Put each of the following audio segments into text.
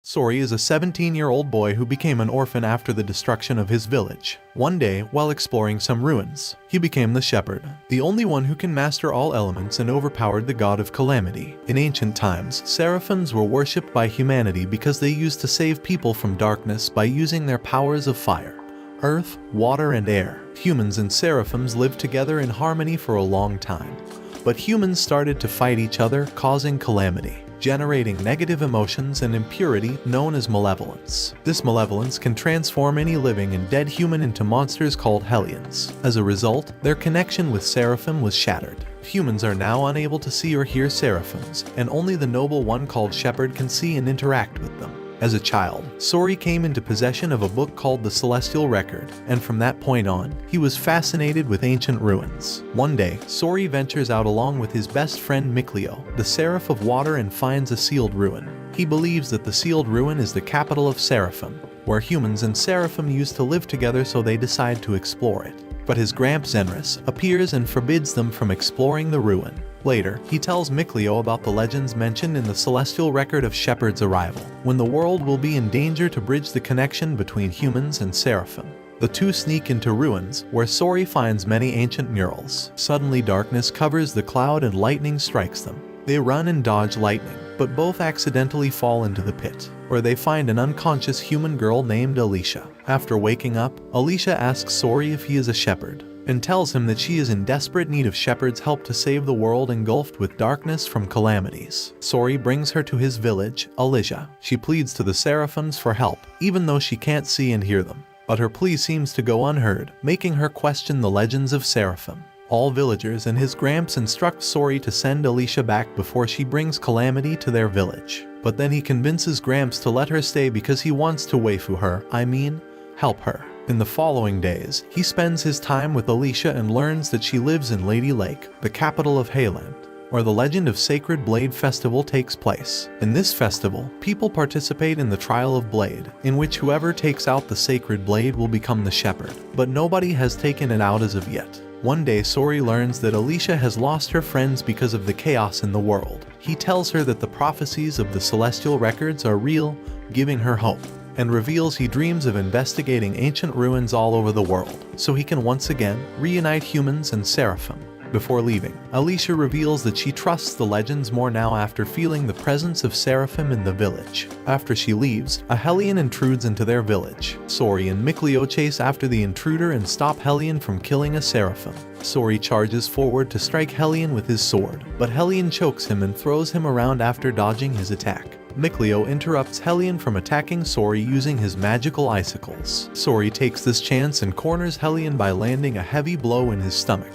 Sorey is a 17-year-old boy who became an orphan after the destruction of his village. One day, while exploring some ruins, he became the shepherd, the only one who can master all elements and overpowered the God of Calamity. In ancient times, seraphims were worshipped by humanity because they used to save people from darkness by using their powers of fire, earth, water, and air. Humans and seraphims lived together in harmony for a long time. But humans started to fight each other, causing calamity, generating negative emotions and impurity known as malevolence. This malevolence can transform any living and dead human into monsters called hellions. As a result, their connection with seraphim was shattered. Humans are now unable to see or hear seraphims, and only the noble one called Shepherd can see and interact with them. As a child, Sorey came into possession of a book called the Celestial Record, and from that point on, he was fascinated with ancient ruins. One day, Sorey ventures out along with his best friend Mikleo, the Seraph of Water, and finds a sealed ruin. He believes that the sealed ruin is the capital of Seraphim, where humans and seraphim used to live together, so they decide to explore it. But his Gramp Zenris appears and forbids them from exploring the ruin. Later, he tells Mikleo about the legends mentioned in the Celestial Record of Shepherd's arrival, when the world will be in danger, to bridge the connection between humans and seraphim. The two sneak into ruins, where Sorey finds many ancient murals. Suddenly darkness covers the cloud and lightning strikes them. They run and dodge lightning, but both accidentally fall into the pit, where they find an unconscious human girl named Alicia. After waking up, Alicia asks Sorey if he is a shepherd, and tells him that she is in desperate need of Shepherd's help to save the world engulfed with darkness from calamities. Sorey brings her to his village, Alicia. She pleads to the seraphims for help, even though she can't see and hear them. But her plea seems to go unheard, making her question the legends of seraphim. All villagers and his Gramps instruct Sorey to send Alicia back before she brings calamity to their village. But then he convinces Gramps to let her stay because he wants to waifu her, help her. In the following days, he spends his time with Alicia and learns that she lives in Lady Lake, the capital of Hayland, where the Legend of Sacred Blade Festival takes place. In this festival, people participate in the Trial of Blade, in which whoever takes out the sacred blade will become the shepherd, but nobody has taken it out as of yet. One day, Sorey learns that Alicia has lost her friends because of the chaos in the world. He tells her that the prophecies of the Celestial Records are real, giving her hope, and reveals he dreams of investigating ancient ruins all over the world, so he can once again reunite humans and seraphim. Before leaving, Alicia reveals that she trusts the legends more now after feeling the presence of seraphim in the village. After she leaves, a hellion intrudes into their village. Sorey and Mikleo chase after the intruder and stop Hellion from killing a seraphim. Sorey charges forward to strike Hellion with his sword, but Hellion chokes him and throws him around after dodging his attack. Mikleo interrupts Hellion from attacking Sorey using his magical icicles. Sorey takes this chance and corners Hellion by landing a heavy blow in his stomach,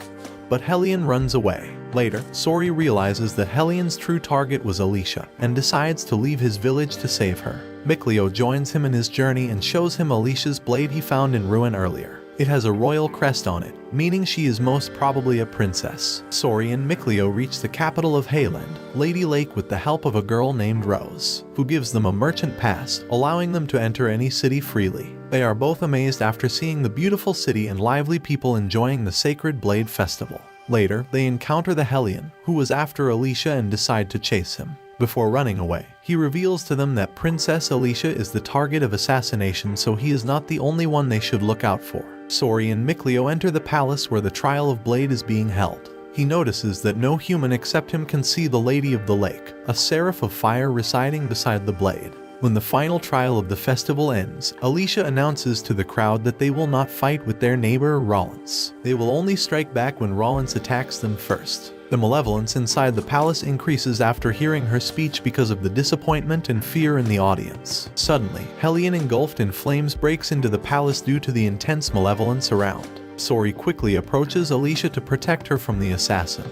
but Hellion runs away. Later, Sorey realizes that Hellion's true target was Alicia, and decides to leave his village to save her. Mikleo joins him in his journey and shows him Alicia's blade he found in ruin earlier. It has a royal crest on it, meaning she is most probably a princess. Sorey and Mikleo reach the capital of Hayland, Lady Lake, with the help of a girl named Rose, who gives them a merchant pass, allowing them to enter any city freely. They are both amazed after seeing the beautiful city and lively people enjoying the Sacred Blade Festival. Later, they encounter the Hellion, who was after Alicia, and decide to chase him. Before running away, he reveals to them that Princess Alicia is the target of assassination, so he is not the only one they should look out for. Sorey and Mikleo enter the palace where the Trial of Blade is being held. He notices that no human except him can see the Lady of the Lake, a seraph of fire residing beside the blade. When the final trial of the festival ends, Alicia announces to the crowd that they will not fight with their neighbor Rollins. They will only strike back when Rollins attacks them first. The malevolence inside the palace increases after hearing her speech because of the disappointment and fear in the audience. Suddenly, Hellion, engulfed in flames, breaks into the palace due to the intense malevolence around. Sorey quickly approaches Alicia to protect her from the assassin,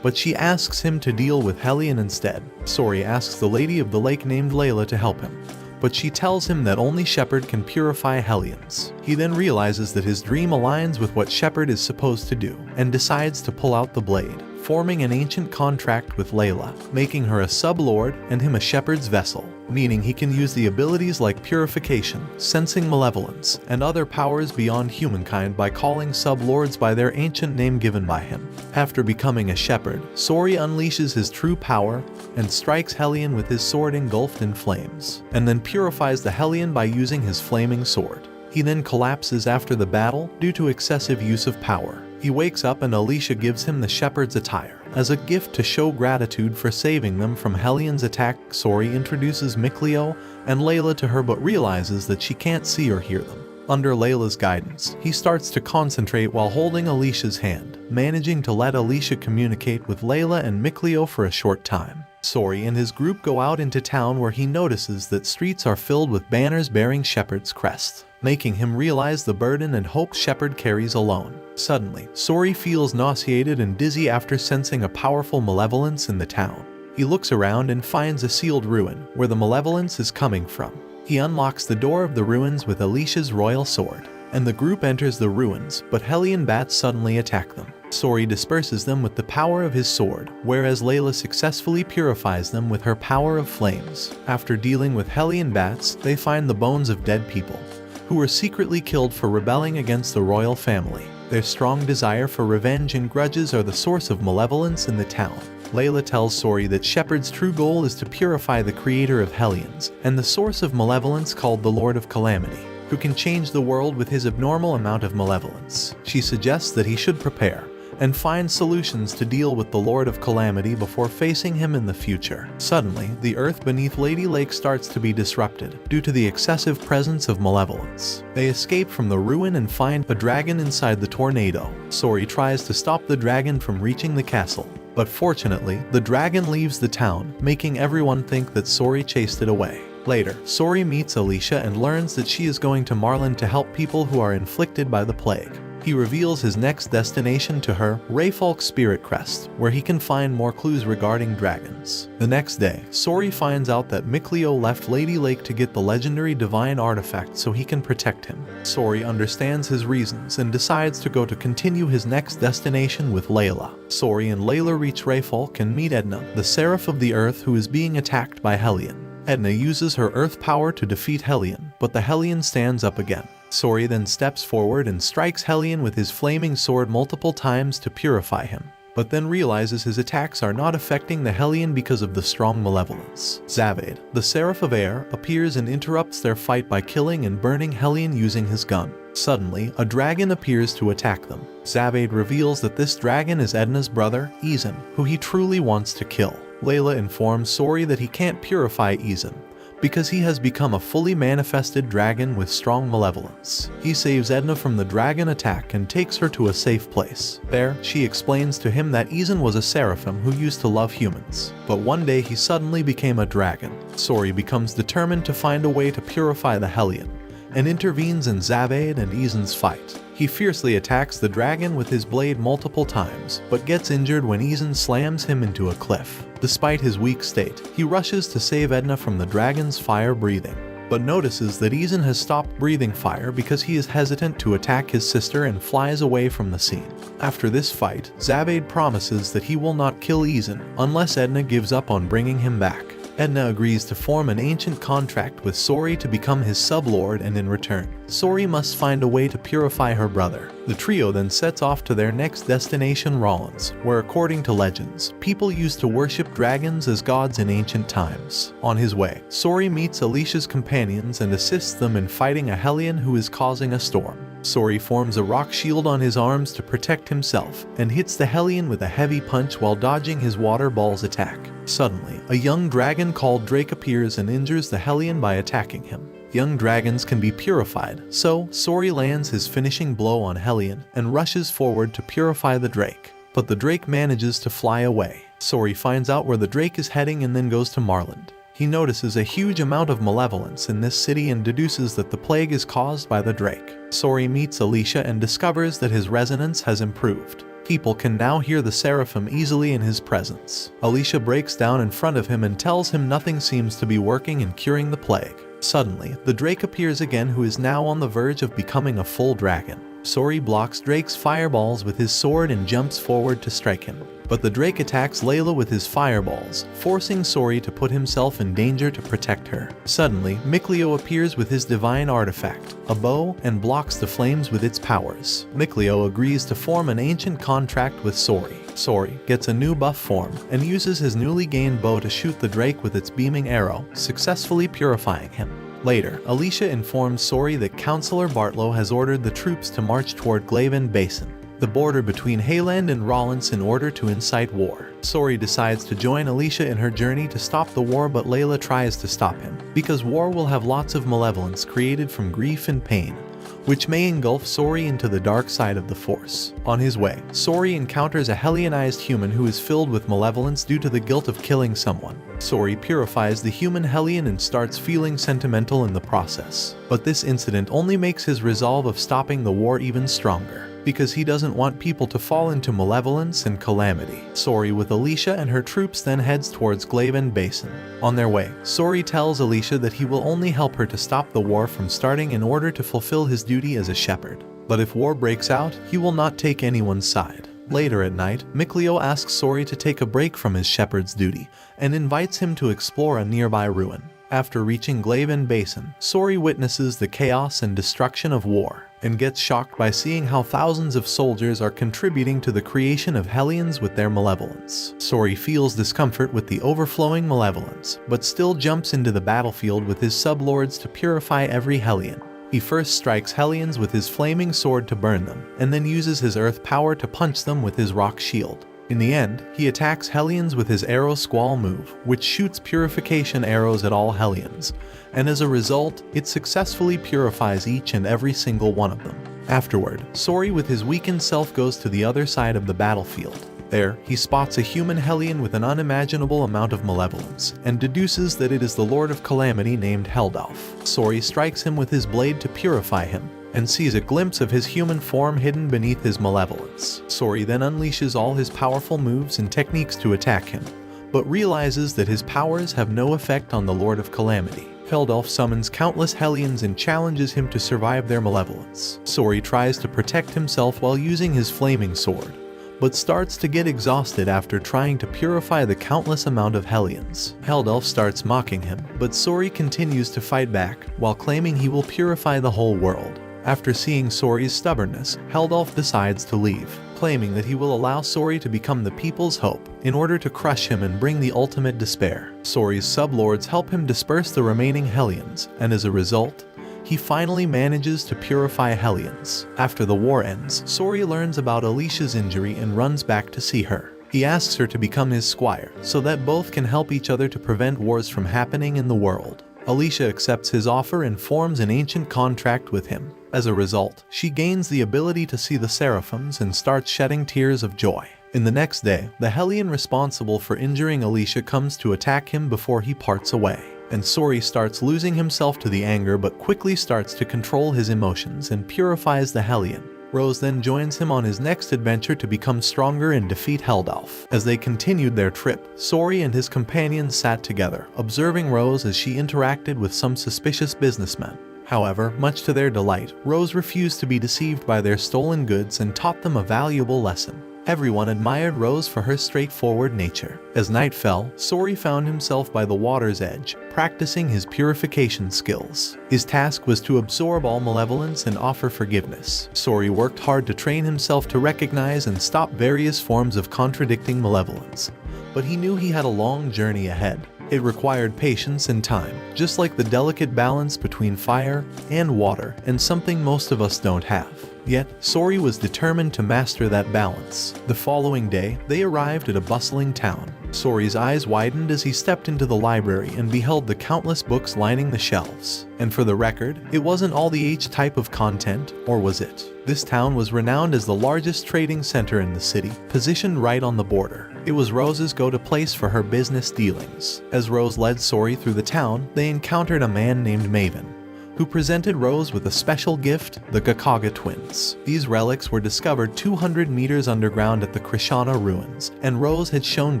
but she asks him to deal with Hellion instead. Sorey asks the Lady of the Lake named Layla to help him, but she tells him that only Shepherd can purify Hellions. He then realizes that his dream aligns with what Shepherd is supposed to do, and decides to pull out the blade. forming an ancient contract with Layla, making her a sub-lord and him a shepherd's vessel, meaning he can use the abilities like purification, sensing malevolence, and other powers beyond humankind by calling sub-lords by their ancient name given by him. After becoming a shepherd, Sorey unleashes his true power and strikes Hellion with his sword engulfed in flames, and then purifies the Hellion by using his flaming sword. He then collapses after the battle due to excessive use of power. He wakes up and Alicia gives him the shepherd's attire as a gift to show gratitude for saving them from Hellion's attack. Sorey introduces Mikleo and Layla to her but realizes that she can't see or hear them. Under Layla's guidance, he starts to concentrate while holding Alicia's hand, managing to let Alicia communicate with Layla and Mikleo for a short time. Sorey and his group go out into town where he notices that streets are filled with banners bearing Shepherd's crest, making him realize the burden and hope Shepherd carries alone. Suddenly, Sorey feels nauseated and dizzy after sensing a powerful malevolence in the town. He looks around and finds a sealed ruin where the malevolence is coming from. He unlocks the door of the ruins with Alicia's royal sword, and the group enters the ruins, but Hellion bats suddenly attack them. Sorey disperses them with the power of his sword, whereas Layla successfully purifies them with her power of flames. After dealing with Hellion bats, they find the bones of dead people, who were secretly killed for rebelling against the royal family. Their strong desire for revenge and grudges are the source of malevolence in the town. Layla tells Sorey that Shepherd's true goal is to purify the creator of Hellions, and the source of malevolence called the Lord of Calamity, who can change the world with his abnormal amount of malevolence. She suggests that he should prepare and find solutions to deal with the Lord of Calamity before facing him in the future. Suddenly, the earth beneath Lady Lake starts to be disrupted due to the excessive presence of malevolence. They escape from the ruin and find a dragon inside the tornado. Sorey tries to stop the dragon from reaching the castle, but fortunately, the dragon leaves the town, making everyone think that Sorey chased it away. Later, Sorey meets Alicia and learns that she is going to Marlin to help people who are inflicted by the plague. He reveals his next destination to her, Rayfolk's Spirit Crest, where he can find more clues regarding dragons. The next day, Sorey finds out that Mikleo left Lady Lake to get the legendary divine artifact so he can protect him. Sorey understands his reasons and decides to go to continue his next destination with Layla. Sorey and Layla reach Rayfolk and meet Edna, the Seraph of the Earth who is being attacked by Hellion. Edna uses her earth power to defeat Hellion, but the Hellion stands up again. Sorey then steps forward and strikes Hellion with his flaming sword multiple times to purify him, but then realizes his attacks are not affecting the Hellion because of the strong malevolence. Zavade, the Seraph of Air, appears and interrupts their fight by killing and burning Hellion using his gun. Suddenly, a dragon appears to attack them. Zavade reveals that this dragon is Edna's brother, Izan, who he truly wants to kill. Layla informs Sorey that he can't purify Izan, because he has become a fully manifested dragon with strong malevolence. He saves Edna from the dragon attack and takes her to a safe place. There, she explains to him that Izan was a seraphim who used to love humans, but one day he suddenly became a dragon. Sorey becomes determined to find a way to purify the Hellion, and intervenes in Zavade and Izan's fight. He fiercely attacks the dragon with his blade multiple times, but gets injured when Izan slams him into a cliff. Despite his weak state, he rushes to save Edna from the dragon's fire breathing, but notices that Izan has stopped breathing fire because he is hesitant to attack his sister and flies away from the scene. After this fight, Zavade promises that he will not kill Izan unless Edna gives up on bringing him back. Edna agrees to form an ancient contract with Sorey to become his sub-lord, and in return, Sorey must find a way to purify her brother. The trio then sets off to their next destination, Rollins, where according to legends, people used to worship dragons as gods in ancient times. On his way, Sorey meets Alicia's companions and assists them in fighting a Hellion who is causing a storm. Sorey forms a rock shield on his arms to protect himself and hits the Hellion with a heavy punch while dodging his water ball's attack. Suddenly, a young dragon called Drake appears and injures the Hellion by attacking him. Young dragons can be purified, so Sorey lands his finishing blow on Hellion and rushes forward to purify the Drake. But the Drake manages to fly away. Sorey finds out where the Drake is heading and then goes to Marland. He notices a huge amount of malevolence in this city and deduces that the plague is caused by the Drake. Sorey meets Alicia and discovers that his resonance has improved. People can now hear the seraphim easily in his presence. Alicia breaks down in front of him and tells him nothing seems to be working in curing the plague. Suddenly, the Drake appears again, who is now on the verge of becoming a full dragon. Sorey blocks Drake's fireballs with his sword and jumps forward to strike him. But the Drake attacks Layla with his fireballs, forcing Sorey to put himself in danger to protect her. Suddenly, Mikleo appears with his divine artifact, a bow, and blocks the flames with its powers. Mikleo agrees to form an ancient contract with Sorey. Sorey gets a new buff form and uses his newly gained bow to shoot the Drake with its beaming arrow, successfully purifying him. Later, Alicia informs Sorey that Counselor Bartlow has ordered the troops to march toward Glaven Basin, the border between Hayland and Rollins, in order to incite war. Sorey decides to join Alicia in her journey to stop the war, but Layla tries to stop him, because war will have lots of malevolence created from grief and pain, which may engulf Sorey into the dark side of the Force. On his way, Sorey encounters a Helionized human who is filled with malevolence due to the guilt of killing someone. Sorey purifies the human Hellion and starts feeling sentimental in the process. But this incident only makes his resolve of stopping the war even stronger, because he doesn't want people to fall into malevolence and calamity. Sorey with Alicia and her troops then heads towards Glaven Basin. On their way, Sorey tells Alicia that he will only help her to stop the war from starting in order to fulfill his duty as a shepherd. But if war breaks out, he will not take anyone's side. Later at night, Mikleo asks Sorey to take a break from his shepherd's duty and invites him to explore a nearby ruin. After reaching Glaven Basin, Sorey witnesses the chaos and destruction of war, and gets shocked by seeing how thousands of soldiers are contributing to the creation of Hellions with their malevolence. Sorey feels discomfort with the overflowing malevolence, but still jumps into the battlefield with his sublords to purify every Hellion. He first strikes Hellions with his flaming sword to burn them, and then uses his earth power to punch them with his rock shield. In the end, he attacks Hellions with his Arrow Squall move, which shoots purification arrows at all Hellions, and as a result, it successfully purifies each and every single one of them. Afterward, Sorey with his weakened self goes to the other side of the battlefield. There, he spots a human Hellion with an unimaginable amount of malevolence, and deduces that it is the Lord of Calamity named Heldalf. Sorey strikes him with his blade to purify him, and sees a glimpse of his human form hidden beneath his malevolence. Sorey then unleashes all his powerful moves and techniques to attack him, but realizes that his powers have no effect on the Lord of Calamity. Heldalf summons countless Hellions and challenges him to survive their malevolence. Sorey tries to protect himself while using his flaming sword, but starts to get exhausted after trying to purify the countless amount of Hellions. Heldalf starts mocking him, but Sorey continues to fight back, while claiming he will purify the whole world. After seeing Sorey's stubbornness, Heldalf decides to leave, claiming that he will allow Sorey to become the people's hope in order to crush him and bring the ultimate despair. Sorey's sublords help him disperse the remaining Hellions, and as a result, he finally manages to purify Hellions. After the war ends, Sorey learns about Alicia's injury and runs back to see her. He asks her to become his squire, so that both can help each other to prevent wars from happening in the world. Alicia accepts his offer and forms an ancient contract with him. As a result, she gains the ability to see the seraphims and starts shedding tears of joy. In the next day, the Hellion responsible for injuring Alicia comes to attack him before he parts away, and Sorey starts losing himself to the anger but quickly starts to control his emotions and purifies the Hellion. Rose then joins him on his next adventure to become stronger and defeat Heldalf. As they continued their trip, Sorey and his companions sat together, observing Rose as she interacted with some suspicious businessmen. However, much to their delight, Rose refused to be deceived by their stolen goods and taught them a valuable lesson. Everyone admired Rose for her straightforward nature. As night fell, Sorey found himself by the water's edge, practicing his purification skills. His task was to absorb all malevolence and offer forgiveness. Sorey worked hard to train himself to recognize and stop various forms of contradicting malevolence, but he knew he had a long journey ahead. It required patience and time, just like the delicate balance between fire and water, and something most of us don't have. Yet, Sorey was determined to master that balance. The following day, they arrived at a bustling town. Sorey's eyes widened as he stepped into the library and beheld the countless books lining the shelves. And for the record, it wasn't all the H type of content, or was it? This town was renowned as the largest trading center in the city, positioned right on the border. It was Rose's go-to place for her business dealings. As Rose led Sorey through the town, they encountered a man named Maven, who presented Rose with a special gift, the Gakaga twins. These relics were discovered 200 meters underground at the Krishana ruins, and Rose had shown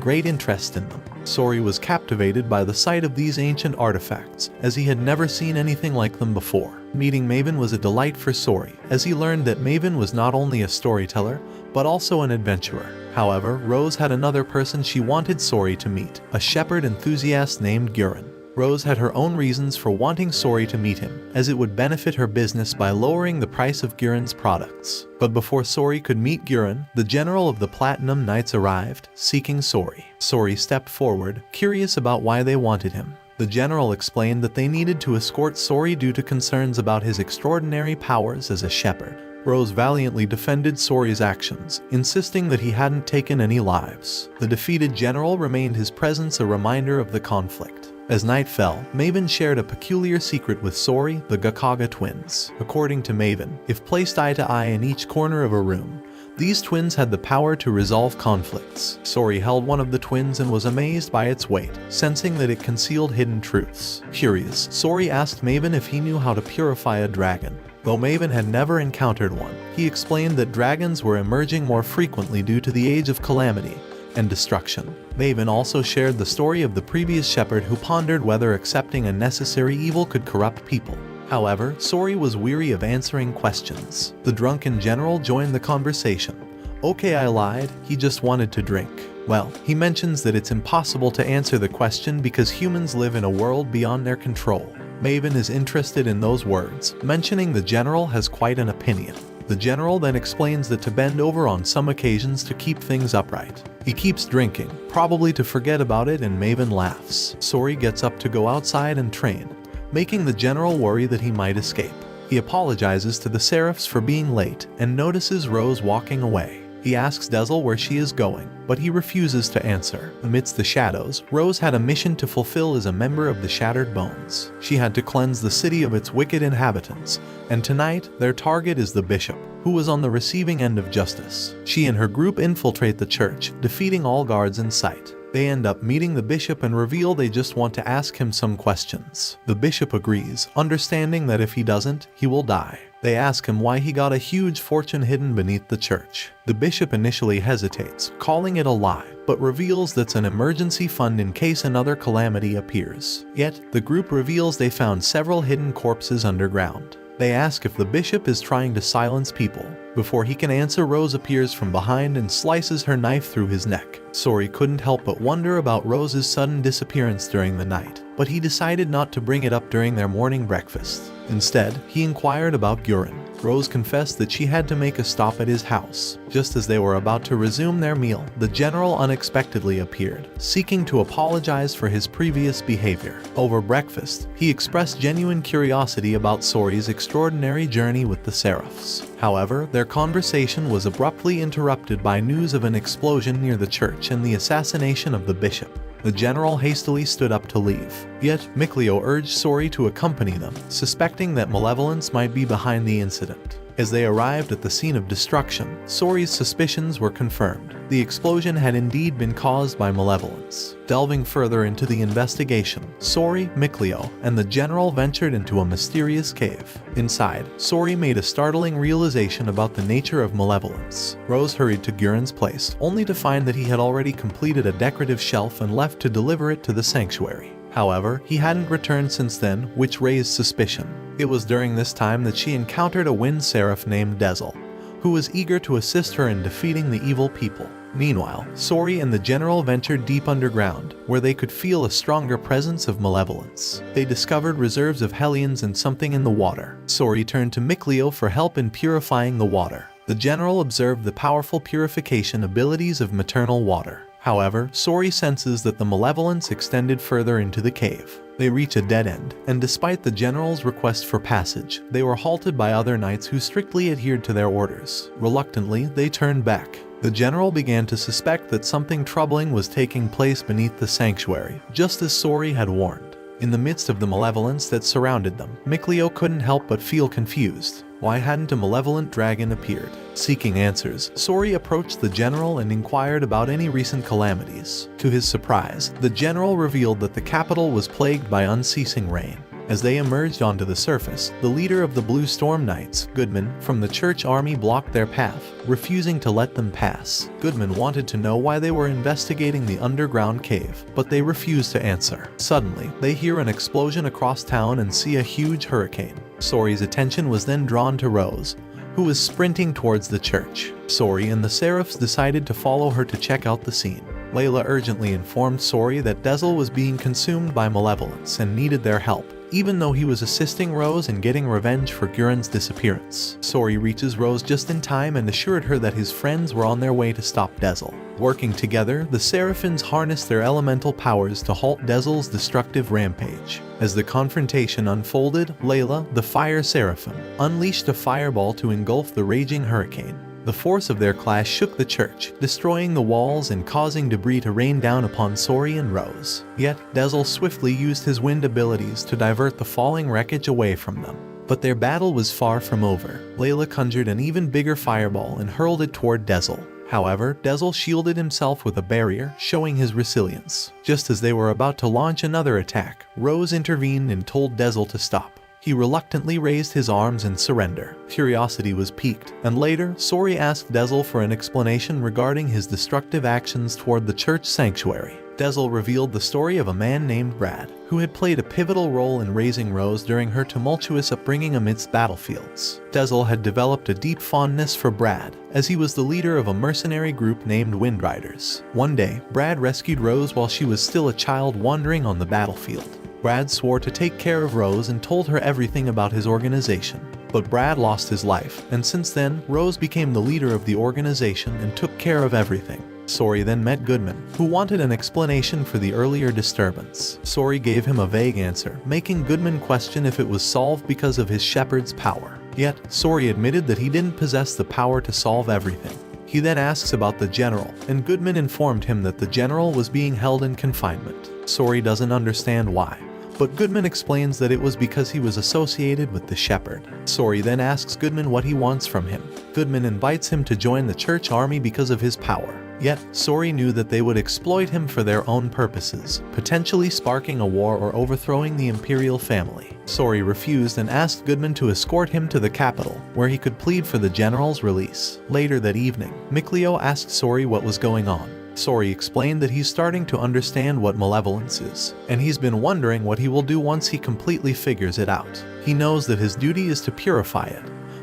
great interest in them. Sorey was captivated by the sight of these ancient artifacts, as he had never seen anything like them before. Meeting Maven was a delight for Sorey, as he learned that Maven was not only a storyteller, but also an adventurer. However, Rose had another person she wanted Sorey to meet, a shepherd enthusiast named Guren. Rose had her own reasons for wanting Sorey to meet him, as it would benefit her business by lowering the price of Guren's products. But before Sorey could meet Guren, the general of the Platinum Knights arrived, seeking Sorey. Sorey stepped forward, curious about why they wanted him. The general explained that they needed to escort Sorey due to concerns about his extraordinary powers as a shepherd. Rose valiantly defended Sorey's actions, insisting that he hadn't taken any lives. The defeated general remained his presence a reminder of the conflict. As night fell, Maven shared a peculiar secret with Sorey, the Gakaga twins. According to Maven, if placed eye to eye in each corner of a room, these twins had the power to resolve conflicts. Sorey held one of the twins and was amazed by its weight, sensing that it concealed hidden truths. Curious, Sorey asked Maven if he knew how to purify a dragon. Though Maven had never encountered one, he explained that dragons were emerging more frequently due to the age of calamity and destruction. Maven also shared the story of the previous shepherd who pondered whether accepting a necessary evil could corrupt people. However, Sorey was weary of answering questions. The drunken general joined the conversation. Okay, I lied, he just wanted to drink. Well, he mentions that it's impossible to answer the question because humans live in a world beyond their control. Maven is interested in those words, mentioning the general has quite an opinion. The general then explains that to bend over on some occasions to keep things upright. He keeps drinking, probably to forget about it, and Maven laughs. Sorey gets up to go outside and train, making the general worry that he might escape. He apologizes to the Seraphs for being late and notices Rose walking away. He asks Dezel where she is going, but he refuses to answer. Amidst the shadows, Rose had a mission to fulfill as a member of the Shattered Bones. She had to cleanse the city of its wicked inhabitants, and tonight their target is the bishop, who was on the receiving end of justice. She and her group infiltrate the church, defeating all guards in sight. They end up meeting the bishop and reveal they just want to ask him some questions. The bishop agrees, understanding that if he doesn't, he will die. They ask him why he got a huge fortune hidden beneath the church. The bishop initially hesitates, calling it a lie, but reveals that's an emergency fund in case another calamity appears. Yet, the group reveals they found several hidden corpses underground. They ask if the bishop is trying to silence people. Before he can answer, Rose appears from behind and slices her knife through his neck. Sorey couldn't help but wonder about Rose's sudden disappearance during the night, but he decided not to bring it up during their morning breakfast. Instead, he inquired about Guren. Rose confessed that she had to make a stop at his house. Just as they were about to resume their meal, the general unexpectedly appeared, seeking to apologize for his previous behavior. Over breakfast, he expressed genuine curiosity about Sorey's extraordinary journey with the Seraphs. However, their conversation was abruptly interrupted by news of an explosion near the church and the assassination of the bishop. The general hastily stood up to leave. Yet, Mikleo urged Sorey to accompany them, suspecting that malevolence might be behind the incident. As they arrived at the scene of destruction, Sorey's suspicions were confirmed. The explosion had indeed been caused by malevolence. Delving further into the investigation, Sorey, Mikleo, and the general ventured into a mysterious cave. Inside, Sorey made a startling realization about the nature of malevolence. Rose hurried to Guren's place, only to find that he had already completed a decorative shelf and left to deliver it to the sanctuary. However, he hadn't returned since then, which raised suspicion. It was during this time that she encountered a wind seraph named Dezel, who was eager to assist her in defeating the evil people. Meanwhile, Sorey and the general ventured deep underground, where they could feel a stronger presence of malevolence. They discovered reserves of Hellions and something in the water. Sorey turned to Mikleo for help in purifying the water. The general observed the powerful purification abilities of maternal water. However, Sorey senses that the malevolence extended further into the cave. They reach a dead end, and despite the general's request for passage, they were halted by other knights who strictly adhered to their orders. Reluctantly, they turned back. The general began to suspect that something troubling was taking place beneath the sanctuary, just as Sorey had warned. In the midst of the malevolence that surrounded them, Mikleo couldn't help but feel confused. Why hadn't a malevolent dragon appeared? Seeking answers, Sorey approached the general and inquired about any recent calamities. To his surprise, the general revealed that the capital was plagued by unceasing rain. As they emerged onto the surface, the leader of the Blue Storm Knights, Goodman, from the church army blocked their path, refusing to let them pass. Goodman wanted to know why they were investigating the underground cave, but they refused to answer. Suddenly, they hear an explosion across town and see a huge hurricane. Sorey's attention was then drawn to Rose, who was sprinting towards the church. Sorey and the Seraphs decided to follow her to check out the scene. Layla urgently informed Sorey that Dezel was being consumed by malevolence and needed their help, even though he was assisting Rose in getting revenge for Guren's disappearance. Sorey reaches Rose just in time and assured her that his friends were on their way to stop Dezel. Working together, the Seraphins harnessed their elemental powers to halt Dezel's destructive rampage. As the confrontation unfolded, Layla, the Fire Seraphim, unleashed a fireball to engulf the raging hurricane. The force of their clash shook the church, destroying the walls and causing debris to rain down upon Sorey and Rose. Yet, Dezel swiftly used his wind abilities to divert the falling wreckage away from them. But their battle was far from over. Layla conjured an even bigger fireball and hurled it toward Dezel. However, Dezel shielded himself with a barrier, showing his resilience. Just as they were about to launch another attack, Rose intervened and told Dezel to stop. He reluctantly raised his arms in surrender. Curiosity was piqued, and later, Sorey asked Dezel for an explanation regarding his destructive actions toward the church sanctuary. Dezel revealed the story of a man named Brad, who had played a pivotal role in raising Rose during her tumultuous upbringing amidst battlefields. Dezel had developed a deep fondness for Brad, as he was the leader of a mercenary group named Windriders. One day, Brad rescued Rose while she was still a child wandering on the battlefield. Brad swore to take care of Rose and told her everything about his organization. But Brad lost his life, and since then, Rose became the leader of the organization and took care of everything. Sorey then met Goodman, who wanted an explanation for the earlier disturbance. Sorey gave him a vague answer, making Goodman question if it was solved because of his shepherd's power. Yet, Sorey admitted that he didn't possess the power to solve everything. He then asks about the general, and Goodman informed him that the general was being held in confinement. Sorey doesn't understand why, but Goodman explains that it was because he was associated with the shepherd. Sorey then asks Goodman what he wants from him. Goodman invites him to join the church army because of his power. Yet, Sorey knew that they would exploit him for their own purposes, potentially sparking a war or overthrowing the imperial family. Sorey refused and asked Goodman to escort him to the capital, where he could plead for the general's release. Later that evening, Mikleo asked Sorey what was going on. Sorey explained that he's starting to understand what malevolence is, and he's been wondering what he will do once he completely figures it out. He knows that his duty is to purify it,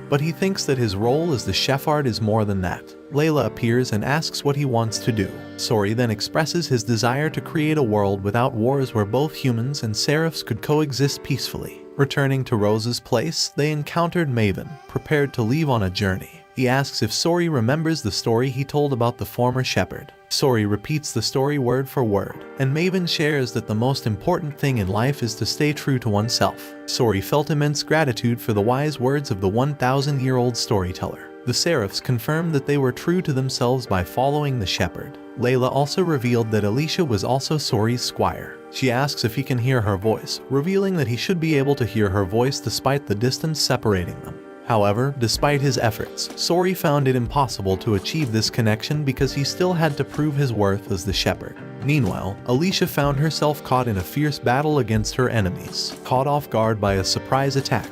but he thinks that his role as the Shepherd is more than that. Layla appears and asks what he wants to do. Sorey then expresses his desire to create a world without wars where both humans and seraphs could coexist peacefully. Returning to Rose's place, they encountered Maven, prepared to leave on a journey. He asks if Sorey remembers the story he told about the former shepherd. Sorey repeats the story word for word, and Maven shares that the most important thing in life is to stay true to oneself. Sorey felt immense gratitude for the wise words of the 1,000-year-old storyteller. The Seraphs confirmed that they were true to themselves by following the shepherd. Layla also revealed that Alicia was also Sorey's squire. She asks if he can hear her voice, revealing that he should be able to hear her voice despite the distance separating them. However, despite his efforts, Sorey found it impossible to achieve this connection because he still had to prove his worth as the shepherd. Meanwhile, Alicia found herself caught in a fierce battle against her enemies. Caught off guard by a surprise attack,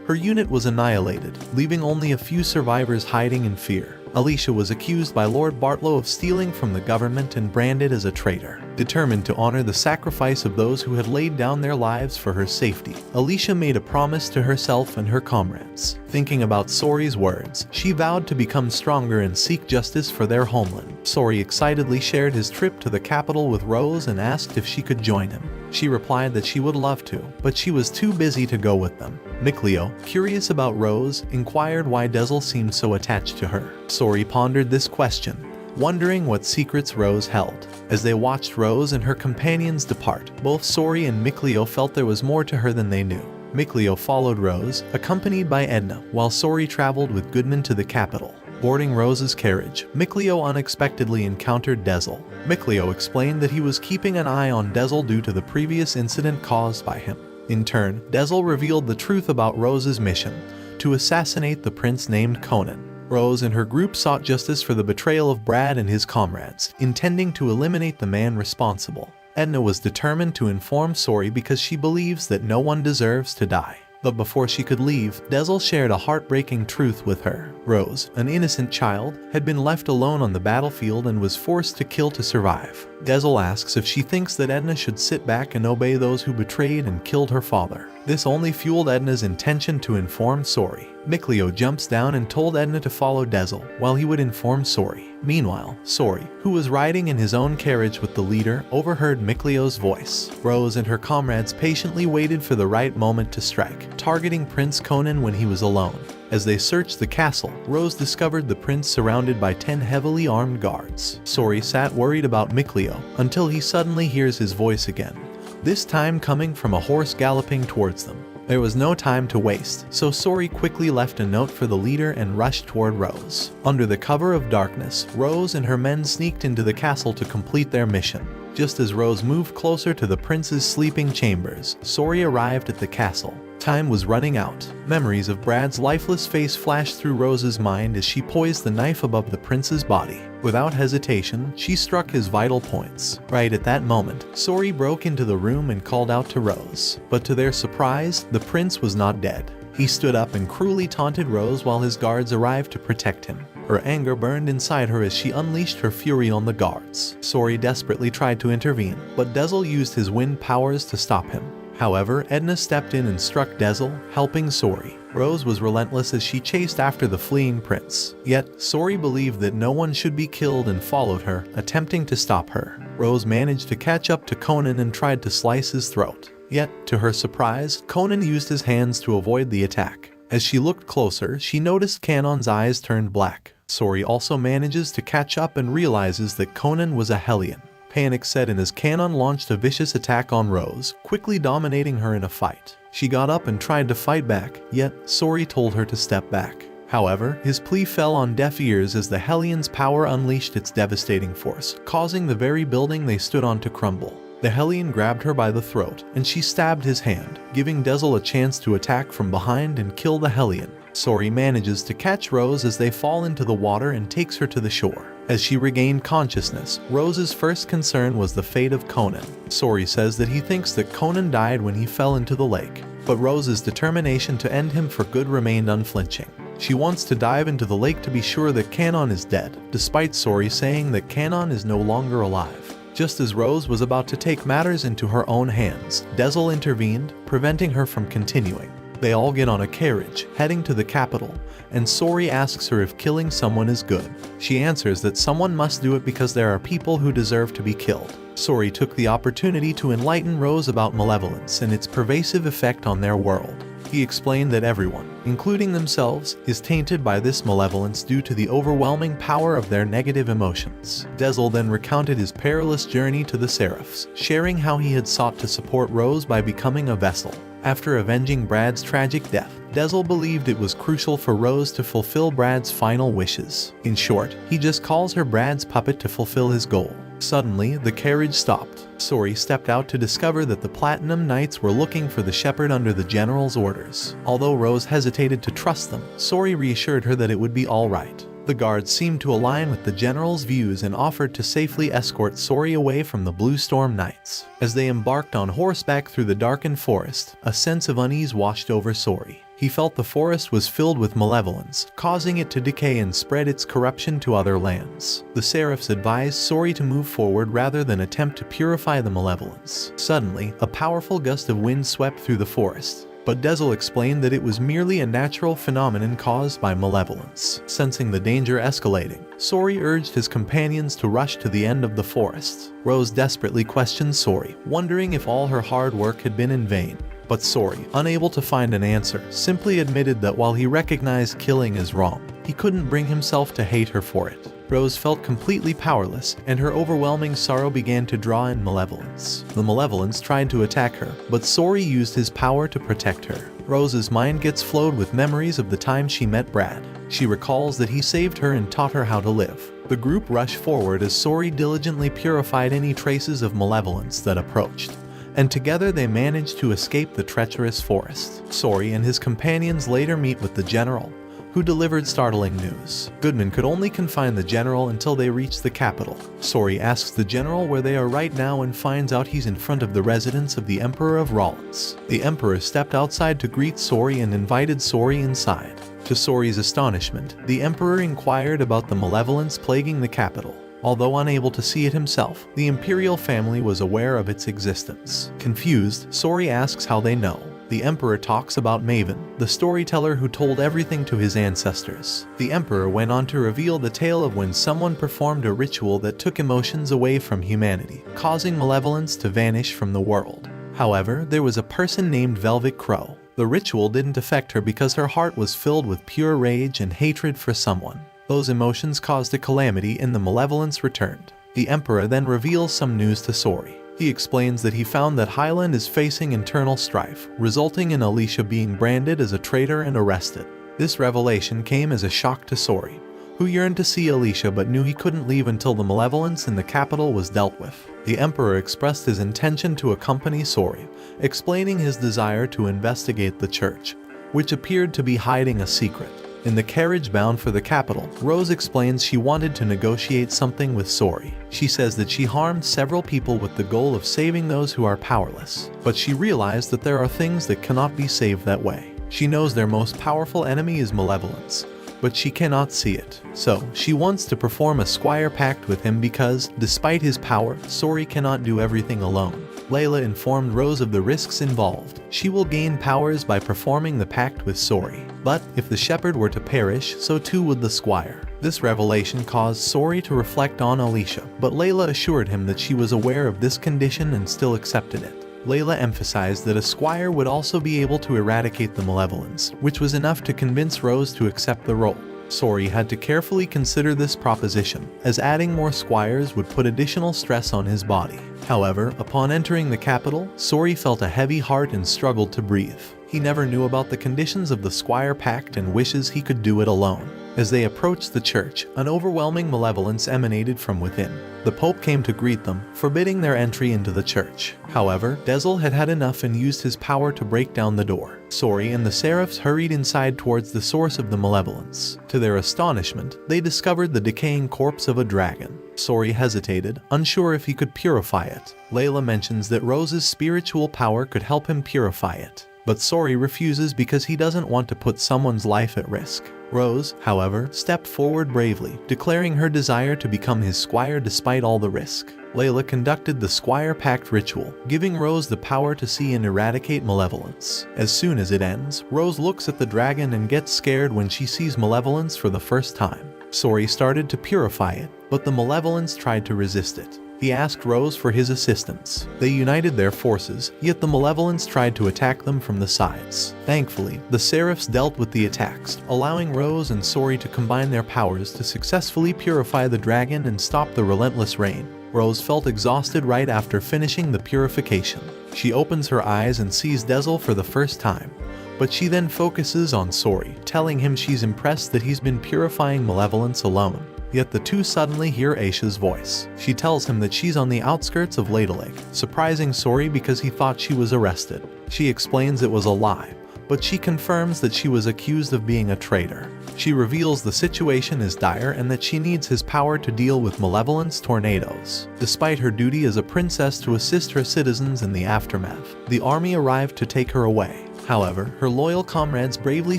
her unit was annihilated, leaving only a few survivors hiding in fear. Alicia was accused by Lord Bartlow of stealing from the government and branded as a traitor. Determined to honor the sacrifice of those who had laid down their lives for her safety, Alicia made a promise to herself and her comrades. Thinking about Sorey's words, she vowed to become stronger and seek justice for their homeland. Sorey excitedly shared his trip to the capital with Rose and asked if she could join him. She replied that she would love to, but she was too busy to go with them. Mikleo, curious about Rose, inquired why Dezel seemed so attached to her. Sorey pondered this question, wondering what secrets Rose held. As they watched Rose and her companions depart, both Sorey and Mikleo felt there was more to her than they knew. Mikleo followed Rose, accompanied by Edna, while Sorey traveled with Goodman to the capital. Boarding Rose's carriage, Mikleo unexpectedly encountered Dezel. Mikleo explained that he was keeping an eye on Dezel due to the previous incident caused by him. In turn, Dezel revealed the truth about Rose's mission, to assassinate the prince named Conan. Rose and her group sought justice for the betrayal of Brad and his comrades, intending to eliminate the man responsible. Edna was determined to inform Sorey because she believes that no one deserves to die. But before she could leave, Dezel shared a heartbreaking truth with her. Rose, an innocent child, had been left alone on the battlefield and was forced to kill to survive. Dezel asks if she thinks that Edna should sit back and obey those who betrayed and killed her father. This only fueled Edna's intention to inform Sorey. Mikleo jumps down and told Edna to follow Dezel, while he would inform Sorey. Meanwhile, Sorey, who was riding in his own carriage with the leader, overheard Mikleo's voice. Rose and her comrades patiently waited for the right moment to strike, targeting Prince Conan when he was alone. As they searched the castle, Rose discovered the prince surrounded by 10 heavily armed guards. Sorey sat worried about Mikleo until he suddenly hears his voice again, this time coming from a horse galloping towards them. There was no time to waste, so Sorey quickly left a note for the leader and rushed toward Rose. Under the cover of darkness, Rose and her men sneaked into the castle to complete their mission. Just as Rose moved closer to the prince's sleeping chambers, Sorey arrived at the castle. Time was running out. Memories of Brad's lifeless face flashed through Rose's mind as she poised the knife above the prince's body. Without hesitation, she struck his vital points. Right at that moment, Sorey broke into the room and called out to Rose. But to their surprise, the prince was not dead. He stood up and cruelly taunted Rose while his guards arrived to protect him. Her anger burned inside her as she unleashed her fury on the guards. Sorey desperately tried to intervene, but Dezel used his wind powers to stop him. However, Edna stepped in and struck Dezel, helping Sorey. Rose was relentless as she chased after the fleeing prince. Yet, Sorey believed that no one should be killed and followed her, attempting to stop her. Rose managed to catch up to Conan and tried to slice his throat. Yet, to her surprise, Conan used his hands to avoid the attack. As she looked closer, she noticed Canon's eyes turned black. Sorey also manages to catch up and realizes that Conan was a Hellion. Panic set in as Canon launched a vicious attack on Rose, quickly dominating her in a fight. She got up and tried to fight back, yet Sorey told her to step back. However, his plea fell on deaf ears as the Hellion's power unleashed its devastating force, causing the very building they stood on to crumble. The Hellion grabbed her by the throat, and she stabbed his hand, giving Dezel a chance to attack from behind and kill the Hellion. Sorey manages to catch Rose as they fall into the water and takes her to the shore. As she regained consciousness, Rose's first concern was the fate of Conan. Sorey says that he thinks that Conan died when he fell into the lake, but Rose's determination to end him for good remained unflinching. She wants to dive into the lake to be sure that Canon is dead, despite Sorey saying that Canon is no longer alive. Just as Rose was about to take matters into her own hands, Dezel intervened, preventing her from continuing. They all get on a carriage, heading to the capital, and Sorey asks her if killing someone is good. She answers that someone must do it because there are people who deserve to be killed. Sorey took the opportunity to enlighten Rose about malevolence and its pervasive effect on their world. He explained that everyone, including themselves, is tainted by this malevolence due to the overwhelming power of their negative emotions. Dezel then recounted his perilous journey to the Seraphs, sharing how he had sought to support Rose by becoming a vessel. After avenging Brad's tragic death, Dezel believed it was crucial for Rose to fulfill Brad's final wishes. In short, he just calls her Brad's puppet to fulfill his goal. Suddenly, the carriage stopped. Sorey stepped out to discover that the Platinum Knights were looking for the shepherd under the general's orders. Although Rose hesitated to trust them, Sorey reassured her that it would be all right. The guards seemed to align with the general's views and offered to safely escort Sorey away from the Blue Storm Knights. As they embarked on horseback through the darkened forest, a sense of unease washed over Sorey. He felt the forest was filled with malevolence, causing it to decay and spread its corruption to other lands. The Seraphs advised Sorey to move forward rather than attempt to purify the malevolence. Suddenly, a powerful gust of wind swept through the forest. But Dezel explained that it was merely a natural phenomenon caused by malevolence. Sensing the danger escalating, Sorey urged his companions to rush to the end of the forest. Rose desperately questioned Sorey, wondering if all her hard work had been in vain. But Sorey, unable to find an answer, simply admitted that while he recognized killing as wrong, he couldn't bring himself to hate her for it. Rose felt completely powerless, and her overwhelming sorrow began to draw in malevolence. The malevolence tried to attack her, but Sorey used his power to protect her. Rose's mind gets flowed with memories of the time she met Brad. She recalls that he saved her and taught her how to live. The group rushed forward as Sorey diligently purified any traces of malevolence that approached, and together they managed to escape the treacherous forest. Sorey and his companions later meet with the general, who delivered startling news. Goodman could only confine the general until they reached the capital. Sorey asks the general where they are right now and finds out he's in front of the residence of the Emperor of Rollins. The Emperor stepped outside to greet Sorey and invited Sorey inside. To Sorey's astonishment, the Emperor inquired about the malevolence plaguing the capital. Although unable to see it himself, the imperial family was aware of its existence. Confused, Sorey asks how they know. The Emperor talks about Maven, the storyteller who told everything to his ancestors. The Emperor went on to reveal the tale of when someone performed a ritual that took emotions away from humanity, causing malevolence to vanish from the world. However, there was a person named Velvet Crow. The ritual didn't affect her because her heart was filled with pure rage and hatred for someone. Those emotions caused a calamity and the malevolence returned. The Emperor then reveals some news to Sorey. He explains that he found that Highland is facing internal strife, resulting in Alicia being branded as a traitor and arrested. This revelation came as a shock to Sorey, who yearned to see Alicia but knew he couldn't leave until the malevolence in the capital was dealt with. The Emperor expressed his intention to accompany Sorey, explaining his desire to investigate the church, which appeared to be hiding a secret. In the carriage bound for the capital, Rose explains she wanted to negotiate something with Sorey. She says that she harmed several people with the goal of saving those who are powerless, but she realized that there are things that cannot be saved that way. She knows their most powerful enemy is malevolence, but she cannot see it. So, she wants to perform a squire pact with him because, despite his power, Sorey cannot do everything alone. Layla informed Rose of the risks involved. She will gain powers by performing the pact with Sorey. But if the shepherd were to perish, so too would the squire. This revelation caused Sorey to reflect on Alicia, but Layla assured him that she was aware of this condition and still accepted it. Layla emphasized that a squire would also be able to eradicate the malevolence, which was enough to convince Rose to accept the role. Sorey had to carefully consider this proposition, as adding more squires would put additional stress on his body. However, upon entering the capital, Sorey felt a heavy heart and struggled to breathe. He never knew about the conditions of the Squire Pact and wishes he could do it alone. As they approached the church, an overwhelming malevolence emanated from within. The Pope came to greet them, forbidding their entry into the church. However, Dezel had had enough and used his power to break down the door. Sorey and the Seraphs hurried inside towards the source of the malevolence. To their astonishment, they discovered the decaying corpse of a dragon. Sorey hesitated, unsure if he could purify it. Layla mentions that Rose's spiritual power could help him purify it. But Sorey refuses because he doesn't want to put someone's life at risk. Rose, however, stepped forward bravely, declaring her desire to become his squire despite all the risk. Layla conducted the Squire Pact ritual, giving Rose the power to see and eradicate malevolence. As soon as it ends, Rose looks at the dragon and gets scared when she sees malevolence for the first time. Sorey started to purify it, but the malevolence tried to resist it. He asked Rose for his assistance. They united their forces, yet the malevolence tried to attack them from the sides. Thankfully, the Seraphs dealt with the attacks, allowing Rose and Sorey to combine their powers to successfully purify the dragon and stop the relentless rain. Rose felt exhausted right after finishing the purification. She opens her eyes and sees Dezel for the first time, but she then focuses on Sorey, telling him she's impressed that he's been purifying malevolence alone. Yet the two suddenly hear Aisha's voice. She tells him that she's on the outskirts of Ladylake, surprising Sorey because he thought she was arrested. She explains it was a lie, but she confirms that she was accused of being a traitor. She reveals the situation is dire and that she needs his power to deal with malevolence tornadoes. Despite her duty as a princess to assist her citizens in the aftermath, the army arrived to take her away. However, her loyal comrades bravely